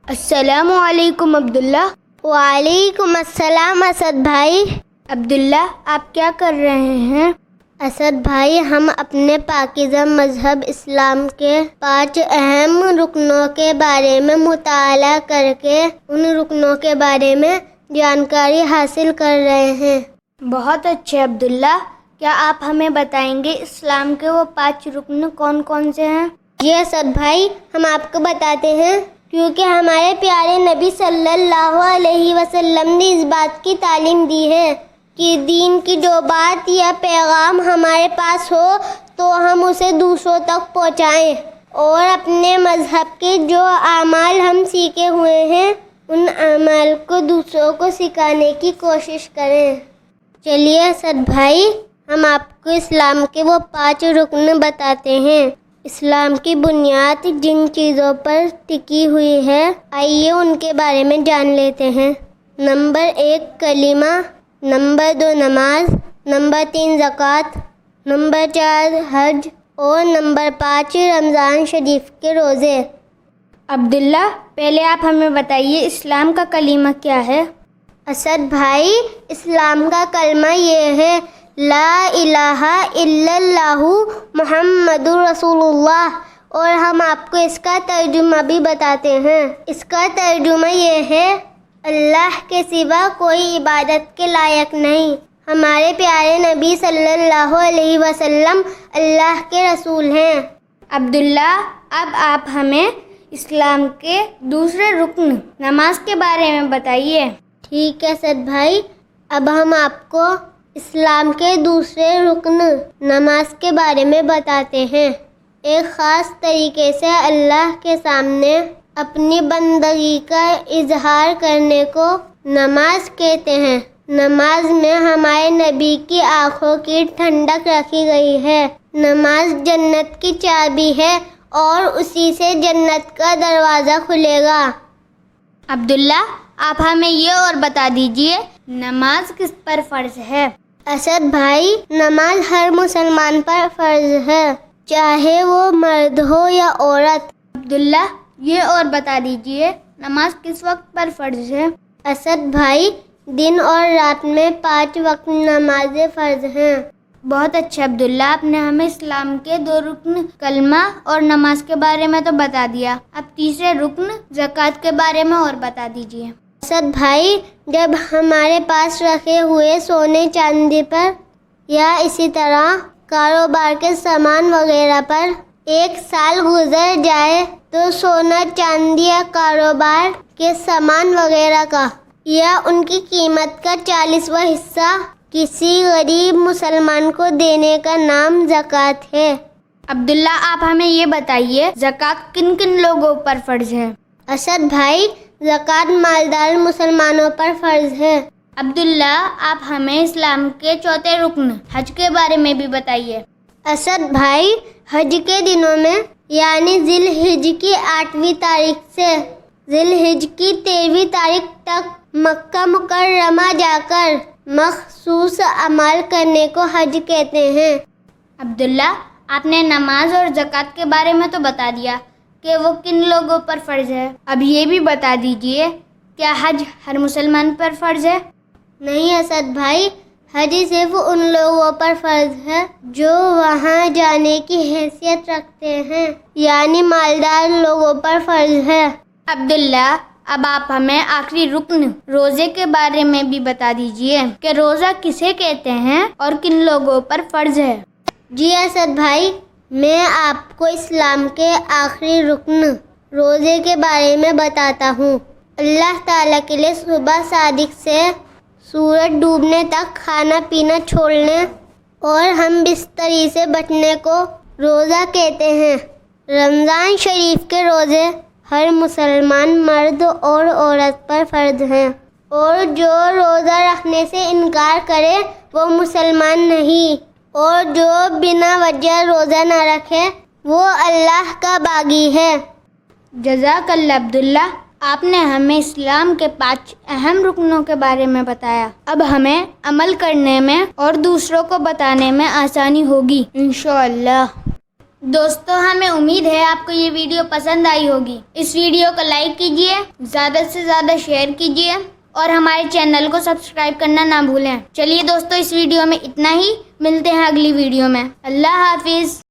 السلام علیکم عبداللہ۔ وعلیکم السلام اسد بھائی۔ عبداللہ آپ کیا کر رہے ہیں؟ اسد بھائی ہم اپنے پاکیزہ مذہب اسلام کے 5 اہم رکنوں کے بارے میں مطالعہ کر کے ان رکنوں کے بارے میں جانکاری حاصل کر رہے ہیں۔ بہت اچھے عبداللہ، کیا آپ ہمیں بتائیں گے اسلام کے وہ 5 رکن کون کون سے ہیں؟ جی اسد بھائی ہم آپ کو بتاتے ہیں، کیونکہ ہمارے پیارے نبی صلی اللہ علیہ وسلم نے اس بات کی تعلیم دی ہے کہ دین کی جو بات یا پیغام ہمارے پاس ہو تو ہم اسے دوسروں تک پہنچائیں اور اپنے مذہب کے جو اعمال ہم سیکھے ہوئے ہیں ان اعمال کو دوسروں کو سکھانے کی کوشش کریں۔ چلیے اسد بھائی ہم آپ کو اسلام کے وہ 5 رکن بتاتے ہیں۔ اسلام کی بنیاد جن چیزوں پر ٹکی ہوئی ہے آئیے ان کے بارے میں جان لیتے ہیں۔ نمبر 1 کلمہ، نمبر 2 نماز، نمبر 3 زکوٰۃ، نمبر 4 حج اور نمبر 5 رمضان شریف کے روزے۔ عبداللہ پہلے آپ ہمیں بتائیے اسلام کا کلمہ کیا ہے؟ اسد بھائی اسلام کا کلمہ یہ ہے لا الہ الا اللہ محمد رسول اللہ، اور ہم آپ کو اس کا ترجمہ بھی بتاتے ہیں۔ اس کا ترجمہ یہ ہے اللہ کے سوا کوئی عبادت کے لائق نہیں، ہمارے پیارے نبی صلی اللہ علیہ وسلم اللہ کے رسول ہیں۔ عبداللہ اب آپ ہمیں اسلام کے دوسرے رکن نماز کے بارے میں بتائیے۔ ٹھیک ہے اسد بھائی، اب ہم آپ کو اسلام کے دوسرے رکن نماز کے بارے میں بتاتے ہیں۔ ایک خاص طریقے سے اللہ کے سامنے اپنی بندگی کا اظہار کرنے کو نماز کہتے ہیں۔ نماز میں ہمارے نبی کی آنکھوں کی ٹھنڈک رکھی گئی ہے۔ نماز جنت کی چابی ہے اور اسی سے جنت کا دروازہ کھلے گا۔ عبداللہ آپ ہمیں یہ اور بتا دیجئے نماز کس پر فرض ہے؟ اسد بھائی نماز ہر مسلمان پر فرض ہے، چاہے وہ مرد ہو یا عورت۔ عبداللہ یہ اور بتا دیجئے نماز کس وقت پر فرض ہے؟ اسد بھائی دن اور رات میں 5 وقت نمازیں فرض ہیں۔ بہت اچھا عبداللہ، آپ نے ہمیں اسلام کے 2 رکن کلمہ اور نماز کے بارے میں تو بتا دیا، اب تیسرے رکن زکوٰۃ کے بارے میں اور بتا دیجئے۔ اسد بھائی جب ہمارے پاس رکھے ہوئے سونے چاندی پر یا اسی طرح کاروبار کے سامان وغیرہ پر 1 سال گزر جائے تو سونا چاندی یا کاروبار کے سامان وغیرہ کا یا ان کی قیمت کا 40واں حصہ کسی غریب مسلمان کو دینے کا نام زکوٰۃ ہے۔ عبداللہ آپ ہمیں یہ بتائیے زکوٰۃ کن کن لوگوں پر فرض ہے؟ اسد بھائی زکوٰۃ مالدار مسلمانوں پر فرض ہے۔ عبداللہ آپ ہمیں اسلام کے 4تھے رکن حج کے بارے میں بھی بتائیے۔ اسد بھائی حج کے دنوں میں یعنی ذی الحج کی 8ویں تاریخ سے ذی الحج کی 13ویں تاریخ تک مکہ مکرمہ جا کر مخصوص اعمال کرنے کو حج کہتے ہیں۔ عبداللہ آپ نے نماز اور زکوٰۃ کے بارے میں تو بتا دیا کہ وہ کن لوگوں پر فرض ہے، اب یہ بھی بتا دیجئے کیا حج ہر مسلمان پر فرض ہے؟ نہیں اسد بھائی، حج صرف ان لوگوں پر فرض ہے جو وہاں جانے کی حیثیت رکھتے ہیں، یعنی مالدار لوگوں پر فرض ہے۔ عبداللہ اب آپ ہمیں آخری رکن روزے کے بارے میں بھی بتا دیجئے کہ روزہ کسے کہتے ہیں اور کن لوگوں پر فرض ہے۔ جی اسد بھائی میں آپ کو اسلام کے آخری رکن روزے کے بارے میں بتاتا ہوں۔ اللہ تعالیٰ کے لیے صبح صادق سے سورج ڈوبنے تک کھانا پینا چھوڑنے اور ہم بستری سے بچنے کو روزہ کہتے ہیں۔ رمضان شریف کے روزے ہر مسلمان مرد اور عورت پر فرض ہیں، اور جو روزہ رکھنے سے انکار کرے وہ مسلمان نہیں، اور جو بنا وجہ روزہ نہ رکھے وہ اللہ کا باغی ہے۔ جزاک اللہ عبداللہ، آپ نے ہمیں اسلام کے 5 اہم رکنوں کے بارے میں بتایا، اب ہمیں عمل کرنے میں اور دوسروں کو بتانے میں آسانی ہوگی انشاءاللہ۔ دوستو ہمیں امید ہے آپ کو یہ ویڈیو پسند آئی ہوگی. اس ویڈیو کو لائک کیجئے, زیادہ سے زیادہ شیئر کیجئے اور ہمارے چینل کو سبسکرائب کرنا نہ بھولیں. چلیے دوستو اس ویڈیو میں اتنا ہی, ملتے ہیں اگلی ویڈیو میں. اللہ حافظ.